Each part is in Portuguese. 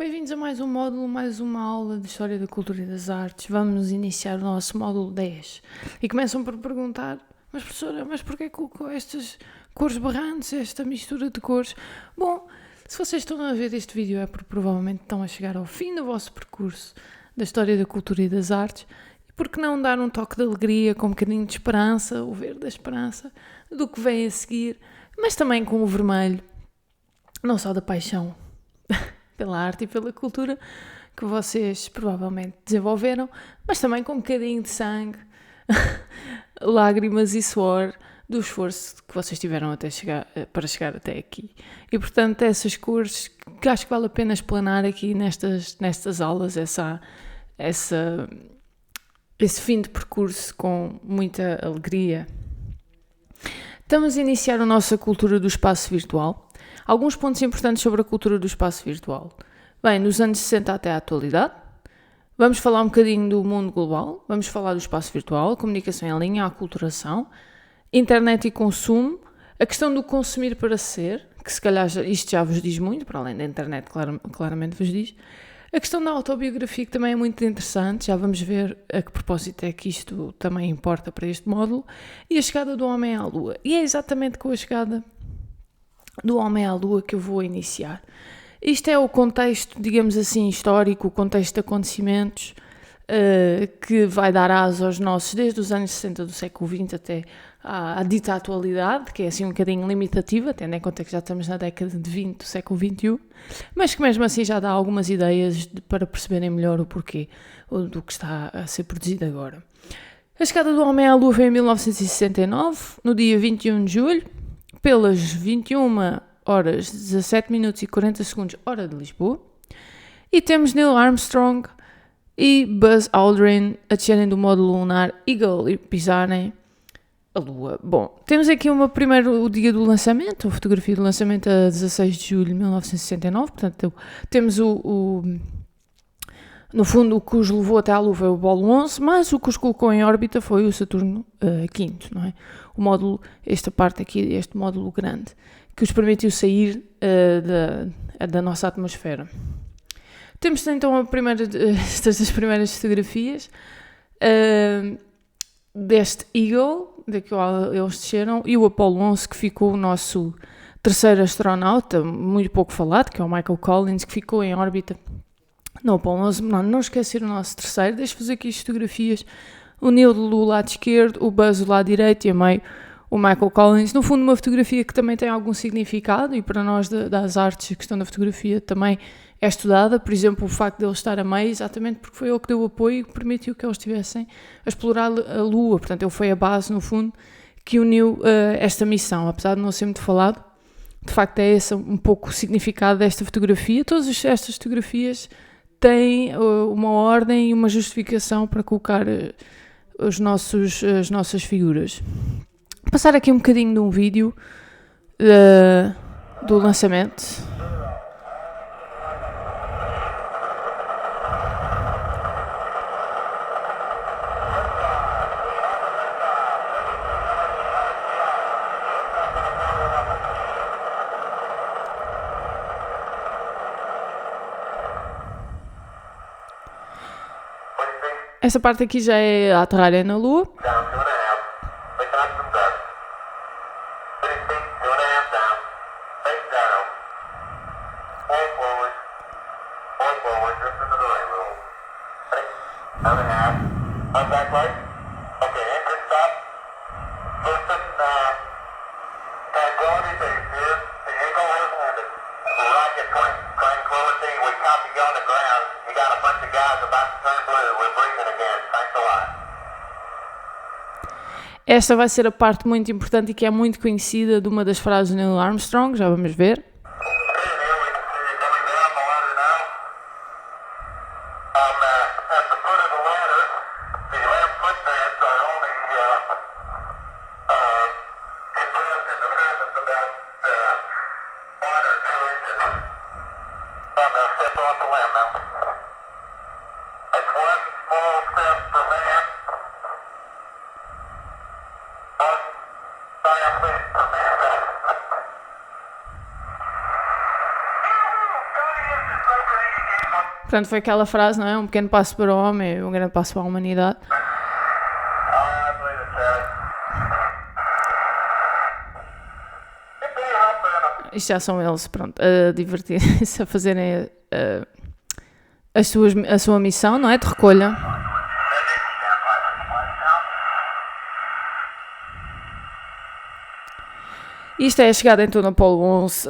Bem-vindos a mais um módulo, mais uma aula de História da Cultura e das Artes. Vamos iniciar o nosso módulo 10. E começam por perguntar, mas professora, mas porquê colocou estas cores berrantes, esta mistura de cores? Bom, se vocês estão a ver este vídeo é porque provavelmente estão a chegar ao fim do vosso percurso da História da Cultura e das Artes. E por que não dar um toque de alegria, com um bocadinho de esperança, o verde da esperança, do que vem a seguir, mas também com o vermelho, não só da paixão pela arte e pela cultura que vocês provavelmente desenvolveram, mas também com um bocadinho de sangue, lágrimas e suor do esforço que vocês tiveram para chegar até aqui. E portanto essas cores que acho que vale a pena explanar aqui nestas aulas, esse fim de percurso com muita alegria. Estamos a iniciar a nossa cultura do espaço virtual. Alguns pontos importantes sobre a cultura do espaço virtual. Bem, nos anos 60 até à atualidade, vamos falar um bocadinho do mundo global, vamos falar do espaço virtual, comunicação em linha, aculturação, internet e consumo, a questão do consumir para ser, que se calhar isto já vos diz muito, para além da internet claramente vos diz, a questão da autobiografia, que também é muito interessante, já vamos ver a que propósito é que isto também importa para este módulo, e a chegada do homem à Lua. E é exatamente com a chegada do homem à Lua que eu vou iniciar. Isto é o contexto, digamos assim, histórico, o contexto de acontecimentos que vai dar asa aos nossos, desde os anos 60 do século XX até à dita atualidade, que é assim um bocadinho limitativa, tendo em conta que já estamos na década de 20 do século XXI, mas que mesmo assim já dá algumas ideias para perceberem melhor o porquê do que está a ser produzido agora. A chegada do homem à Lua foi em 1969, no dia 21 de julho, pelas 21 horas 17 minutos e 40 segundos, hora de Lisboa. E temos Neil Armstrong e Buzz Aldrin a descerem do módulo lunar Eagle e pisarem a Lua. Bom, temos aqui o dia do lançamento, a fotografia do lançamento a 16 de julho de 1969. Portanto, temos no fundo, o que os levou até à Lua foi o Apollo 11, mas o que os colocou em órbita foi o Saturno V, não é? O módulo, esta parte aqui, este módulo grande, que os permitiu sair da nossa atmosfera. Temos então estas primeiras fotografias deste Eagle, da qual eles desceram, e o Apollo 11, que ficou o nosso terceiro astronauta, muito pouco falado, que é o Michael Collins, que ficou em órbita no Apollo 11. Não esquecer o nosso terceiro. Deixo-vos aqui as fotografias. O Neil do lado esquerdo, o Buzz do lado direito e a meio o Michael Collins. No fundo, uma fotografia que também tem algum significado, e para nós das artes a questão da fotografia também é estudada. Por exemplo, o facto de ele estar a meio, exatamente porque foi ele que deu apoio e que permitiu que eles estivessem a explorar a Lua. Portanto, ele foi a base, no fundo, que uniu esta missão. Apesar de não ser muito falado, de facto é esse um pouco o significado desta fotografia. Todas estas fotografias têm uma ordem e uma justificação para colocar as nossas figuras. Vou passar aqui um bocadinho de um vídeo do lançamento. Essa parte aqui já é a aterrarem na Lua. Esta vai ser a parte muito importante e que é muito conhecida de uma das frases de Neil Armstrong, já vamos ver. Portanto, foi aquela frase, não é? Um pequeno passo para o homem, um grande passo para a humanidade. Isto já são eles, pronto, a divertirem-se, a fazerem a sua missão, não é? De recolha. Isto é a chegada então do Apollo 11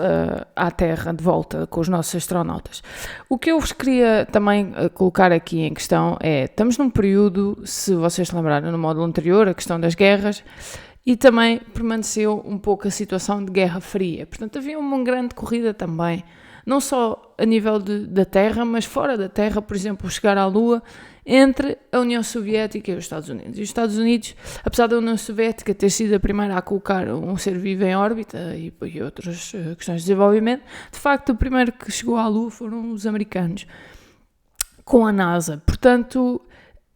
à Terra, de volta com os nossos astronautas. O que eu vos queria também colocar aqui em questão é, estamos num período, se vocês se lembrarem no módulo anterior, a questão das guerras, e também permaneceu um pouco a situação de Guerra Fria. Portanto, havia uma grande corrida também, não só a nível da Terra, mas fora da Terra, por exemplo, chegar à Lua, entre a União Soviética e os Estados Unidos. E os Estados Unidos, apesar da União Soviética ter sido a primeira a colocar um ser vivo em órbita e outras questões de desenvolvimento, de facto, o primeiro que chegou à Lua foram os americanos, com a NASA. Portanto,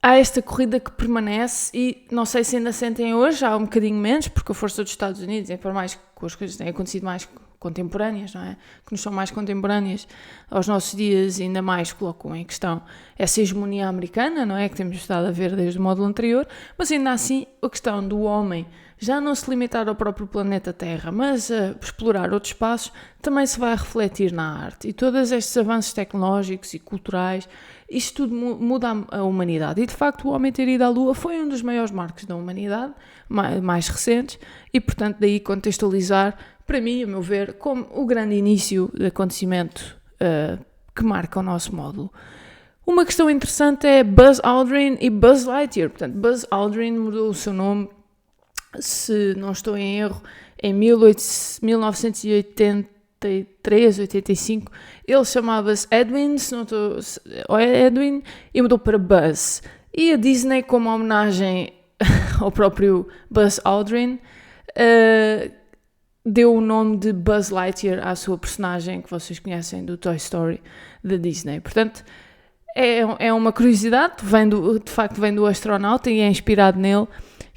há esta corrida que permanece e não sei se ainda sentem hoje, há um bocadinho menos, porque a força dos Estados Unidos, é por mais que as coisas têm acontecido mais contemporâneas, não é? Que nos são mais contemporâneas aos nossos dias, ainda mais colocam em questão essa hegemonia americana, não é? Que temos estado a ver desde o módulo anterior, mas ainda assim a questão do homem já não se limitar ao próprio planeta Terra, mas a explorar outros espaços, também se vai refletir na arte. E todos estes avanços tecnológicos e culturais, isto tudo muda a humanidade. E de facto o homem ter ido à Lua foi um dos maiores marcos da humanidade, mais recentes, e portanto daí contextualizar, para mim, a meu ver, como o grande início de acontecimento que marca o nosso módulo. Uma questão interessante é Buzz Aldrin e Buzz Lightyear. Portanto, Buzz Aldrin mudou o seu nome, se não estou em erro, em 1983, 85. Ele chamava-se Edwin, Edwin, e mudou para Buzz. E a Disney, como homenagem ao próprio Buzz Aldrin, deu o nome de Buzz Lightyear à sua personagem que vocês conhecem do Toy Story da Disney. Portanto, é uma curiosidade, de facto vem do astronauta e é inspirado nele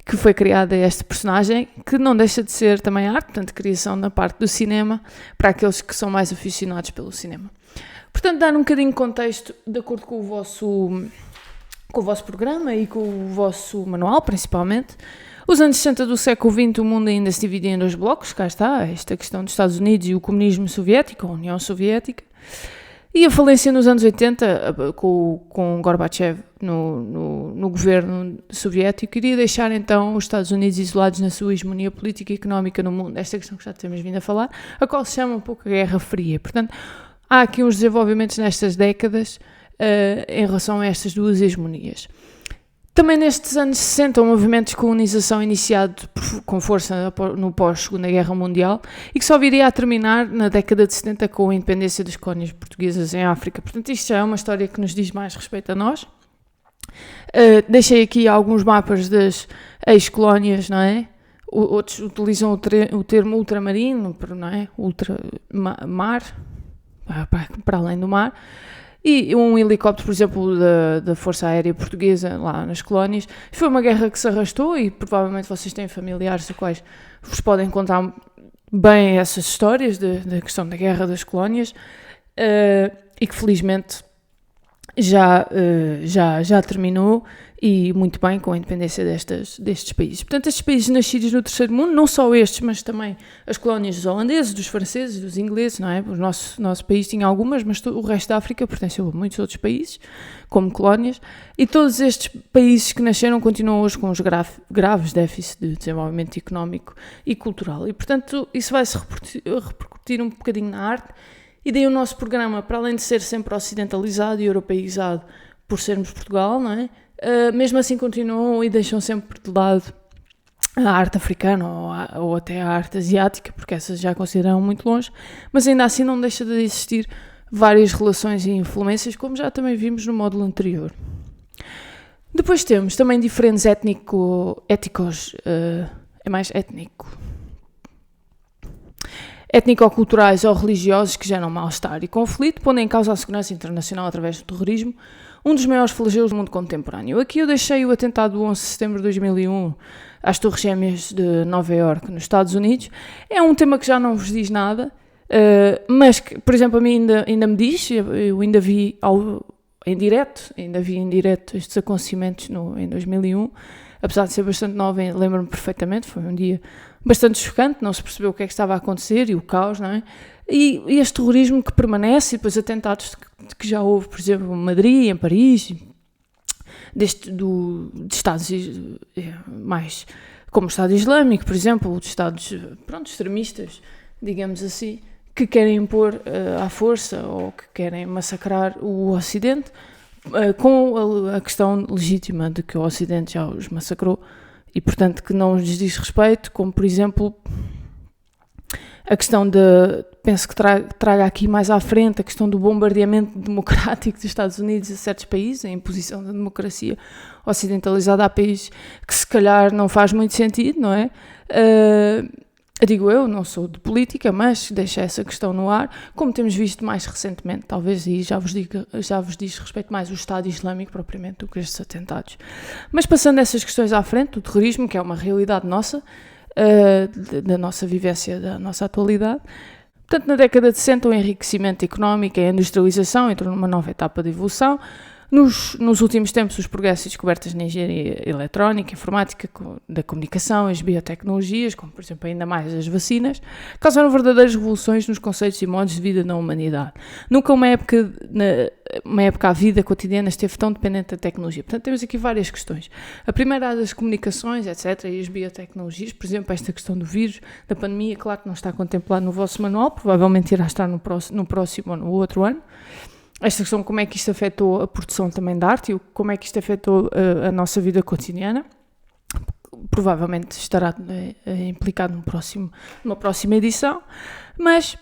que foi criada este personagem, que não deixa de ser também arte, portanto, criação na parte do cinema, para aqueles que são mais aficionados pelo cinema. Portanto, dar um bocadinho de contexto de acordo com o vosso programa e com o vosso manual, principalmente. Os anos 60 do século XX, o mundo ainda se dividia em dois blocos, cá está, esta questão dos Estados Unidos e o comunismo soviético, a União Soviética, e a falência nos anos 80, com Gorbachev no governo soviético, iria deixar então os Estados Unidos isolados na sua hegemonia política e económica no mundo, esta questão que já temos vindo a falar, a qual se chama um pouco a Guerra Fria. Portanto, há aqui uns desenvolvimentos nestas décadas em relação a estas duas hegemonias. Também nestes anos 60, um movimento de colonização iniciado com força no pós-Segunda Guerra Mundial e que só viria a terminar na década de 70 com a independência das colónias portuguesas em África. Portanto, isto já é uma história que nos diz mais respeito a nós. Deixei aqui alguns mapas das ex-colónias, não é? Outros utilizam o termo ultramarino, não é? Ultramar, para além do mar. E um helicóptero, por exemplo, da Força Aérea Portuguesa lá nas colónias. Foi uma guerra que se arrastou e provavelmente vocês têm familiares os quais vos podem contar bem essas histórias da questão da guerra das colónias e que felizmente já terminou e muito bem com a independência destes países. Portanto, estes países nascidos no terceiro mundo, não só estes, mas também as colónias dos holandeses, dos franceses, dos ingleses, não é? O nosso país tinha algumas, mas o resto da África pertenceu a muitos outros países, como colónias, e todos estes países que nasceram continuam hoje com os graves déficits de desenvolvimento económico e cultural. E, portanto, isso vai-se repercutir um bocadinho na arte, e daí o nosso programa, para além de ser sempre ocidentalizado e europeizado por sermos Portugal, não é? Mesmo assim continuam e deixam sempre de lado a arte africana ou até a arte asiática, porque essas já consideram muito longe, mas ainda assim não deixa de existir várias relações e influências, como já também vimos no módulo anterior. Depois temos também diferentes étnicos, é mais étnico-culturais ou religiosos que geram mal-estar e conflito, pondo em causa a segurança internacional através do terrorismo, um dos maiores flagelos do mundo contemporâneo. Aqui eu deixei o atentado do 11 de setembro de 2001 às Torres Gêmeas de Nova Iorque, nos Estados Unidos. É um tema que já não vos diz nada, mas que, por exemplo, a mim ainda me diz. Eu ainda vi em direto, ainda vi em direto estes acontecimentos em 2001, apesar de ser bastante nova, lembro-me perfeitamente, foi um dia bastante chocante, não se percebeu o que é que estava a acontecer e o caos, não é? E este terrorismo que permanece, e depois atentados que já houve, por exemplo, em Madrid, em Paris, de Estados mais como o Estado Islâmico, por exemplo, de Estados extremistas, digamos assim, que querem impor à força ou que querem massacrar o Ocidente, com a questão legítima de que o Ocidente já os massacrou e, portanto, que não lhes diz respeito, como, por exemplo, a questão penso que traga aqui mais à frente, a questão do bombardeamento democrático dos Estados Unidos a certos países, a imposição da democracia ocidentalizada a países que se calhar não faz muito sentido, não é? Digo eu, não sou de política, mas deixo essa questão no ar, como temos visto mais recentemente, talvez aí já vos diz respeito mais o Estado Islâmico propriamente do que estes atentados. Mas passando essas questões à frente, o terrorismo, que é uma realidade nossa, da nossa vivência, da nossa atualidade. Portanto, na década de 60, o enriquecimento económico e a industrialização entrou numa nova etapa de evolução. Nos últimos tempos, os progressos e descobertas na engenharia eletrónica, informática, da comunicação, as biotecnologias, como por exemplo ainda mais as vacinas, causaram verdadeiras revoluções nos conceitos e modos de vida na humanidade. Nunca uma época a vida cotidiana esteve tão dependente da tecnologia. Portanto, temos aqui várias questões. A primeira é das comunicações, etc., e as biotecnologias, por exemplo, esta questão do vírus, da pandemia, claro que não está contemplado no vosso manual, provavelmente irá estar no próximo ou no outro ano. Esta questão, como é que isto afetou a produção também da arte e como é que isto afetou a nossa vida cotidiana, provavelmente estará implicado numa próxima edição, mas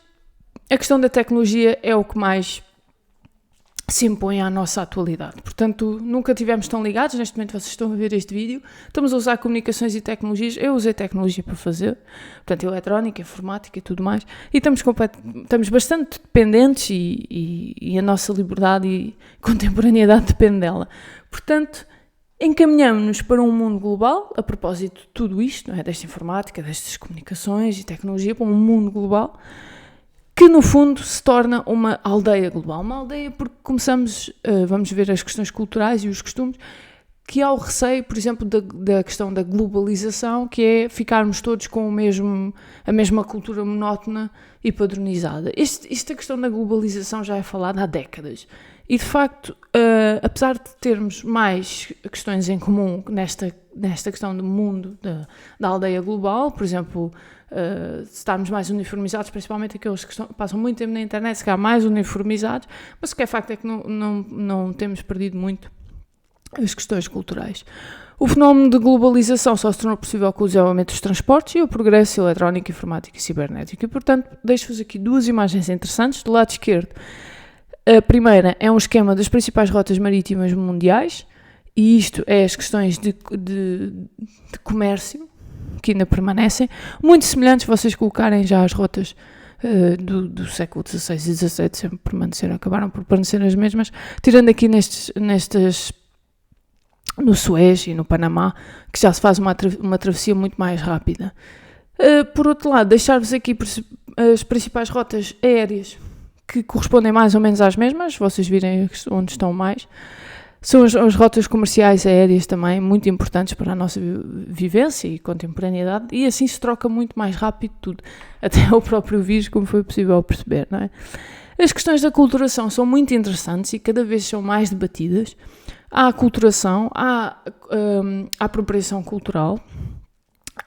a questão da tecnologia é o que mais se impõe à nossa atualidade. Portanto, nunca tivemos tão ligados. Neste momento vocês estão a ver este vídeo, estamos a usar comunicações e tecnologias. Eu usei tecnologia para fazer, portanto, eletrónica, informática e tudo mais, e estamos bastante dependentes e a nossa liberdade e contemporaneidade depende dela. Portanto, encaminhamos-nos para um mundo global, a propósito de tudo isto, não é? Desta informática, destas comunicações e tecnologia, para um mundo global, que no fundo se torna uma aldeia global. Uma aldeia porque vamos ver as questões culturais e os costumes, que há o receio, por exemplo, da questão da globalização, que é ficarmos todos com a mesma cultura monótona e padronizada. Esta questão da globalização já é falada há décadas. E, de facto, apesar de termos mais questões em comum nesta questão do mundo, da aldeia global, por exemplo, estarmos mais uniformizados, principalmente aqueles que passam muito tempo na internet, se calhar mais uniformizados, mas o que é facto é que não temos perdido muito as questões culturais. O fenómeno de globalização só se tornou possível com o desenvolvimento dos transportes e o progresso eletrónico, informático e cibernético. E, portanto, deixo-vos aqui duas imagens interessantes. Do lado esquerdo, a primeira é um esquema das principais rotas marítimas mundiais, e isto é as questões de comércio, que ainda permanecem, muito semelhantes, vocês colocarem já as rotas do século XVI e XVII, acabaram por permanecer as mesmas, tirando aqui no Suez e no Panamá, que já se faz uma travessia muito mais rápida. Por outro lado, deixar-vos aqui as principais rotas aéreas, que correspondem mais ou menos às mesmas, vocês virem onde estão mais. São as rotas comerciais aéreas também muito importantes para a nossa vivência e contemporaneidade, e assim se troca muito mais rápido tudo, até o próprio vírus, como foi possível perceber, não é? As questões da aculturação são muito interessantes e cada vez são mais debatidas. Há a aculturação, há a apropriação cultural,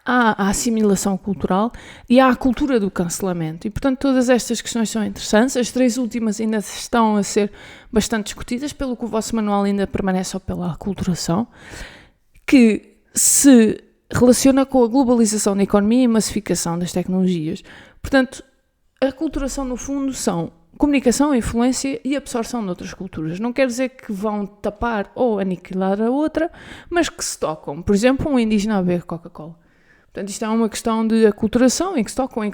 há a assimilação cultural e há a cultura do cancelamento. E, portanto, todas estas questões são interessantes. As três últimas ainda estão a ser bastante discutidas, pelo que o vosso manual ainda permanece só pela aculturação, que se relaciona com a globalização da economia e massificação das tecnologias. Portanto, a aculturação, no fundo, são comunicação, influência e absorção de outras culturas. Não quer dizer que vão tapar ou aniquilar a outra, mas que se tocam. Por exemplo, um indígena a beber Coca-Cola. Portanto, isto é uma questão de aculturação, em que se tocam, em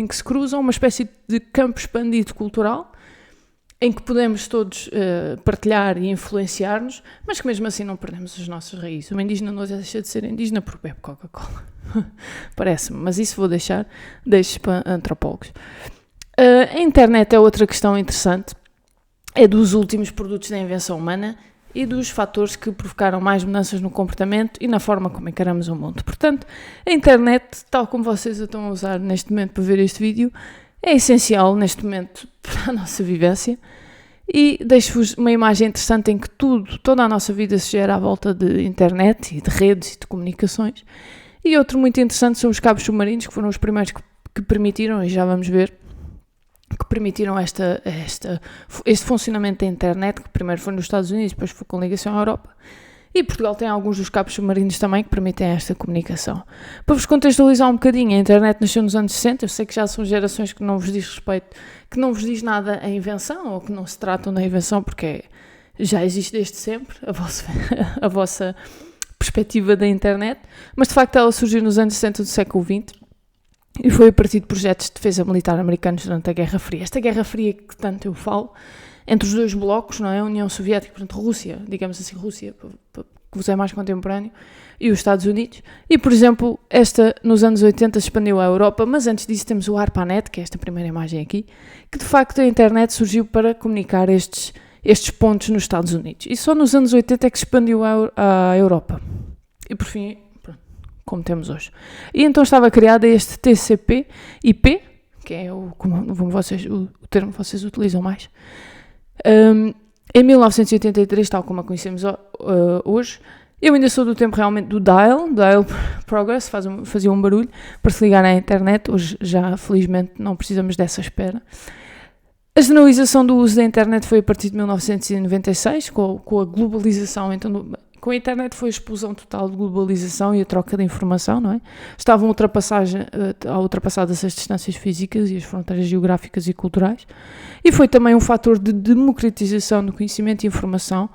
que se cruzam, uma espécie de campo expandido cultural, em que podemos todos partilhar e influenciar-nos, mas que mesmo assim não perdemos as nossas raízes. Um indígena não deixa de ser indígena porque bebe Coca-Cola. Parece-me, mas isso vou deixo para antropólogos. A internet é outra questão interessante, é dos últimos produtos da invenção humana e dos fatores que provocaram mais mudanças no comportamento e na forma como encaramos o mundo. Portanto, a internet, tal como vocês a estão a usar neste momento para ver este vídeo, é essencial neste momento para a nossa vivência. E deixo-vos uma imagem interessante em que toda a nossa vida se gera à volta de internet e de redes e de comunicações. E outro muito interessante são os cabos submarinos, que foram os primeiros que permitiram, e já vamos ver, que permitiram este funcionamento da internet, que primeiro foi nos Estados Unidos, depois foi com ligação à Europa. E Portugal tem alguns dos cabos submarinos também que permitem esta comunicação. Para vos contextualizar um bocadinho, a internet nasceu nos anos 60, eu sei que já são gerações que não vos diz respeito, que não vos diz nada a invenção, ou que não se tratam da invenção, porque já existe desde sempre a vossa perspectiva da internet, mas de facto ela surgiu nos anos 60 do século XX, e foi a partir de projetos de defesa militar americanos durante a Guerra Fria. Esta Guerra Fria que tanto eu falo, entre os dois blocos, não é? A União Soviética, portanto Rússia, digamos assim, Rússia, que vos é mais contemporâneo, e os Estados Unidos. E, por exemplo, esta nos anos 80 expandiu à Europa, mas antes disso temos o ARPANET, que é esta primeira imagem aqui, que de facto a internet surgiu para comunicar estes pontos nos Estados Unidos. E só nos anos 80 é que se expandiu à Europa. E por fim, como temos hoje. E então estava criada este TCP/IP, que é o termo que vocês utilizam mais, em 1983, tal como a conhecemos hoje. Eu ainda sou do tempo realmente do dial progress, fazia um barulho para se ligar à internet. Hoje já, felizmente, não precisamos dessa espera. A generalização do uso da internet foi a partir de 1996, com a globalização. Então, com a internet foi a explosão total de globalização e a troca de informação, não é? Estavam ultrapassadas as distâncias físicas e as fronteiras geográficas e culturais. E foi também um fator de democratização do conhecimento e informação,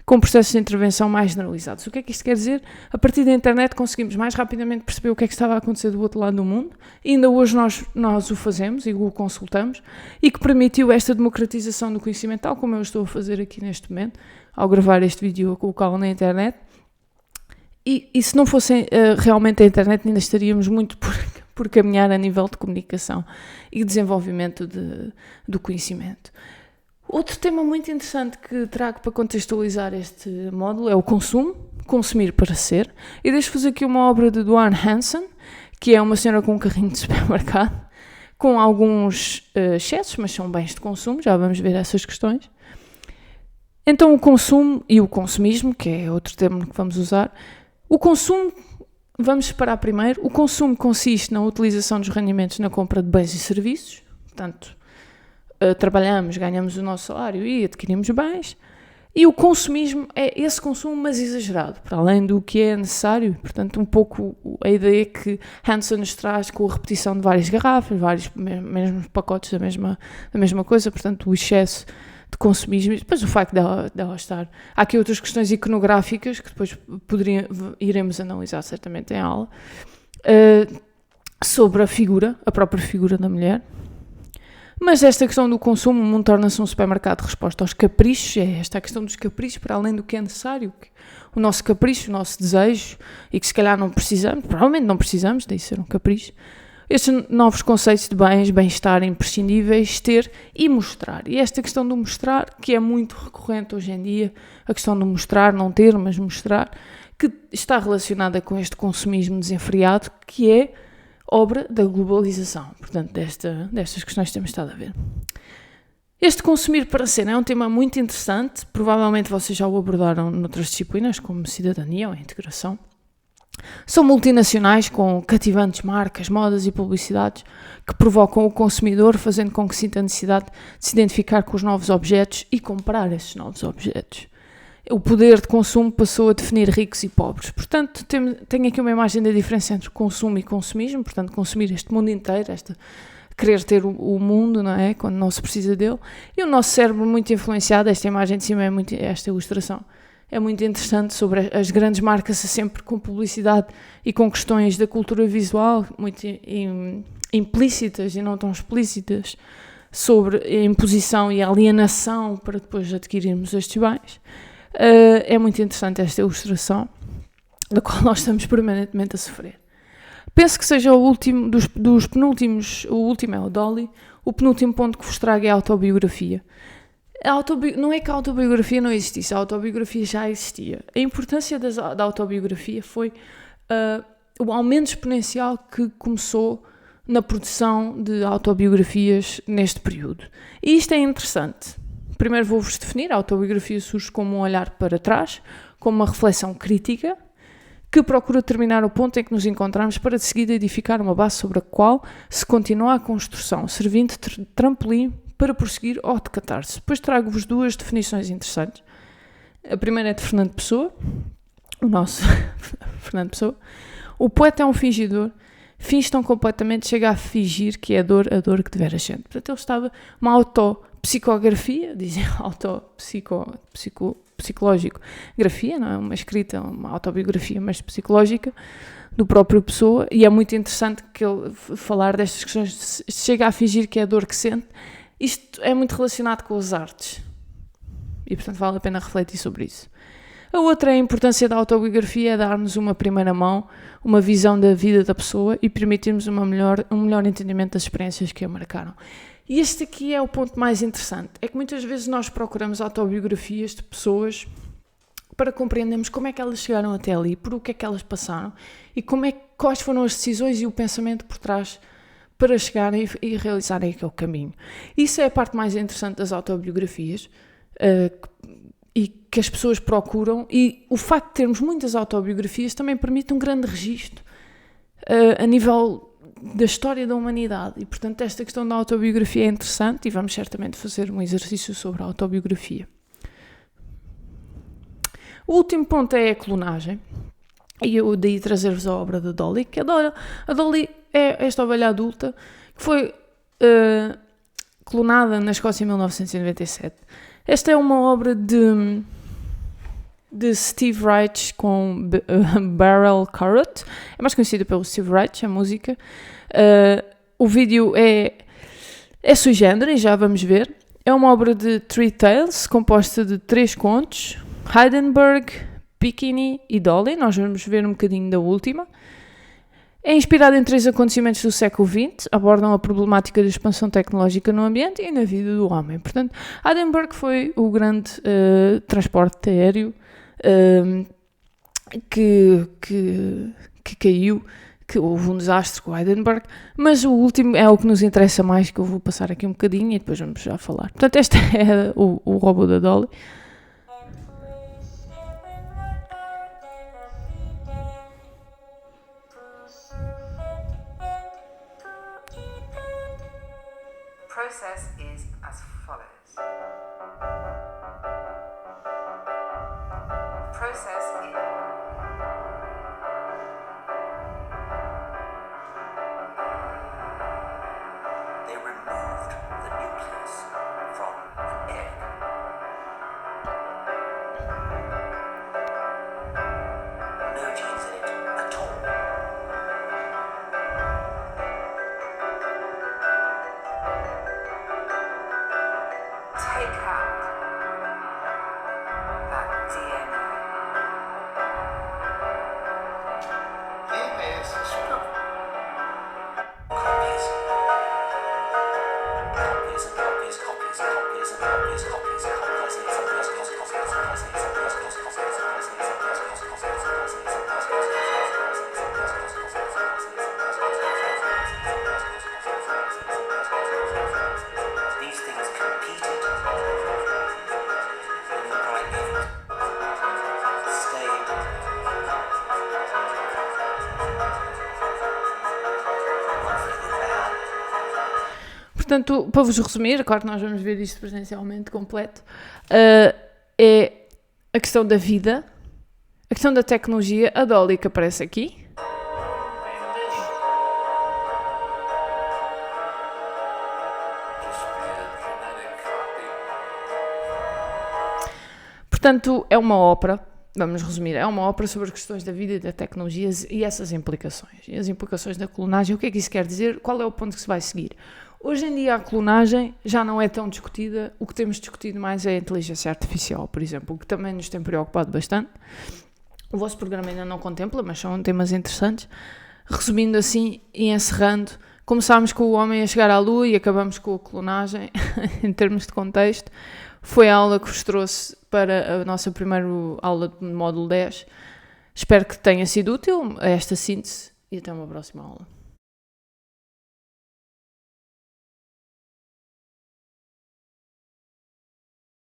com processos de intervenção mais generalizados. O que é que isto quer dizer? A partir da internet conseguimos mais rapidamente perceber o que é que estava a acontecer do outro lado do mundo, e ainda hoje nós o fazemos e o consultamos, e que permitiu esta democratização do conhecimento, tal como eu estou a fazer aqui neste momento, ao gravar este vídeo, a colocá-lo na internet. E se não fosse realmente a internet, ainda estaríamos muito por caminhar a nível de comunicação e desenvolvimento do conhecimento. Outro tema muito interessante que trago para contextualizar este módulo é o consumo, consumir para ser. E deixo-vos aqui uma obra de Duane Hanson, que é uma senhora com um carrinho de supermercado, com alguns excessos, mas são bens de consumo, já vamos ver essas questões. Então o consumo e o consumismo, que é outro termo que vamos usar. O consumo, vamos separar primeiro, o consumo consiste na utilização dos rendimentos na compra de bens e serviços, portanto, trabalhamos, ganhamos o nosso salário e adquirimos bens, e o consumismo é esse consumo, mas exagerado, para além do que é necessário. Portanto, um pouco a ideia que Hanson nos traz com a repetição de várias garrafas, vários mesmos pacotes da mesma coisa, portanto, o excesso de consumismo, e depois o facto dela estar. Há aqui outras questões iconográficas que depois iremos analisar certamente em aula, sobre a própria figura da mulher. Mas esta questão do consumo, o mundo torna-se um supermercado de resposta aos caprichos, é esta a questão dos caprichos, para além do que é necessário, o nosso capricho, o nosso desejo, e que se calhar não precisamos, provavelmente não precisamos, daí ser um capricho. Estes novos conceitos de bens, bem-estar imprescindíveis, ter e mostrar. E esta questão do mostrar, que é muito recorrente hoje em dia, a questão do mostrar, não ter, mas mostrar, que está relacionada com este consumismo desenfreado, que é obra da globalização. Portanto, destas questões que temos estado a ver. Este consumir para ser é um tema muito interessante, provavelmente vocês já o abordaram noutras disciplinas, como cidadania ou integração. São multinacionais com cativantes marcas, modas e publicidades que provocam o consumidor, fazendo com que sinta a necessidade de se identificar com os novos objetos e comprar esses novos objetos. O poder de consumo passou a definir ricos e pobres. Portanto, tenho aqui uma imagem da diferença entre consumo e consumismo, portanto, consumir este mundo inteiro, querer ter o mundo, não é? Quando não se precisa dele. E o nosso cérebro muito influenciado, esta imagem de cima, esta ilustração, é muito interessante, sobre as grandes marcas sempre com publicidade e com questões da cultura visual muito implícitas e não tão explícitas, sobre a imposição e a alienação para depois adquirirmos estes bens. É muito interessante esta ilustração, da qual nós estamos permanentemente a sofrer. Penso que seja o último dos penúltimos, o último é o Dolly, o penúltimo ponto que vos trago é a autobiografia. Não é que a autobiografia não existisse, a autobiografia já existia. A importância da autobiografia foi o aumento exponencial que começou na produção de autobiografias neste período. E isto é interessante. Primeiro vou-vos definir, a autobiografia surge como um olhar para trás, como uma reflexão crítica, que procura determinar o ponto em que nos encontramos para de seguida edificar uma base sobre a qual se continua a construção, servindo de trampolim para prosseguir ou decatar-se. Depois trago-vos duas definições interessantes. A primeira é de Fernando Pessoa, o nosso Fernando Pessoa. O poeta é um fingidor, finge tão completamente, chega a fingir que é a dor que devera sente. Portanto, ele estava uma autopsicografia, dizem psicológico grafia, não é uma escrita, uma autobiografia, mas psicológica, do próprio Pessoa, e é muito interessante que ele falar destas questões, chega a fingir que é a dor que sente. Isto é muito relacionado com as artes, e portanto vale a pena refletir sobre isso. A outra é a importância da autobiografia, é dar-nos uma primeira mão, uma visão da vida da pessoa e permitirmos um melhor entendimento das experiências que a marcaram. E este aqui é o ponto mais interessante, é que muitas vezes nós procuramos autobiografias de pessoas para compreendermos como é que elas chegaram até ali, por o que é que elas passaram e quais foram as decisões e o pensamento por trás para chegarem e realizarem aquele caminho. Isso é a parte mais interessante das autobiografias e que as pessoas procuram, e o facto de termos muitas autobiografias também permite um grande registro a nível da história da humanidade, e portanto esta questão da autobiografia é interessante e vamos certamente fazer um exercício sobre a autobiografia. O último ponto é a clonagem, e eu daí trazer-vos a obra da Dolly, que a Dolly é esta ovelha adulta que foi clonada na Escócia em 1997. Esta é uma obra de Steve Reich com Beryl Carrot, é mais conhecida pelo Steve Reich, a música. O vídeo é sui generis, já vamos ver. É uma obra de Three Tales, composta de 3 contos, Heidenberg, Bikini e Dolly. Nós vamos ver um bocadinho da última. É inspirada em 3 acontecimentos do século XX, abordam a problemática da expansão tecnológica no ambiente e na vida do homem. Portanto, Heidenberg foi o grande transporte aéreo que caiu, que houve um desastre com o Heidenberg, mas o último é o que nos interessa mais, que eu vou passar aqui um bocadinho e depois vamos já falar. Portanto, este é o robô da Dolly. Process is as follows. Process is they removed the nucleus from an egg. No genes in it at all. Take out that DNA. Maybe it's a spoof. Copies. Copies and copies, copies and copies and copies, copies and these things competed in the primate state. Portanto, para vos resumir, claro que nós vamos ver isto presencialmente completo, é a questão da vida, a questão da tecnologia, a Dolly que aparece aqui. Portanto, é uma ópera, vamos resumir, é uma ópera sobre as questões da vida e da tecnologia e essas implicações. E as implicações da clonagem, o que é que isso quer dizer? Qual é o ponto que se vai seguir? Hoje em dia a clonagem já não é tão discutida, o que temos discutido mais é a inteligência artificial, por exemplo, o que também nos tem preocupado bastante. O vosso programa ainda não contempla, mas são temas interessantes. Resumindo assim e encerrando, Começámos com o homem a chegar à Lua e acabamos com a clonagem, em termos de contexto. Foi a aula que vos trouxe para a nossa primeira aula de módulo 10. Espero que tenha sido útil esta síntese e até uma próxima aula.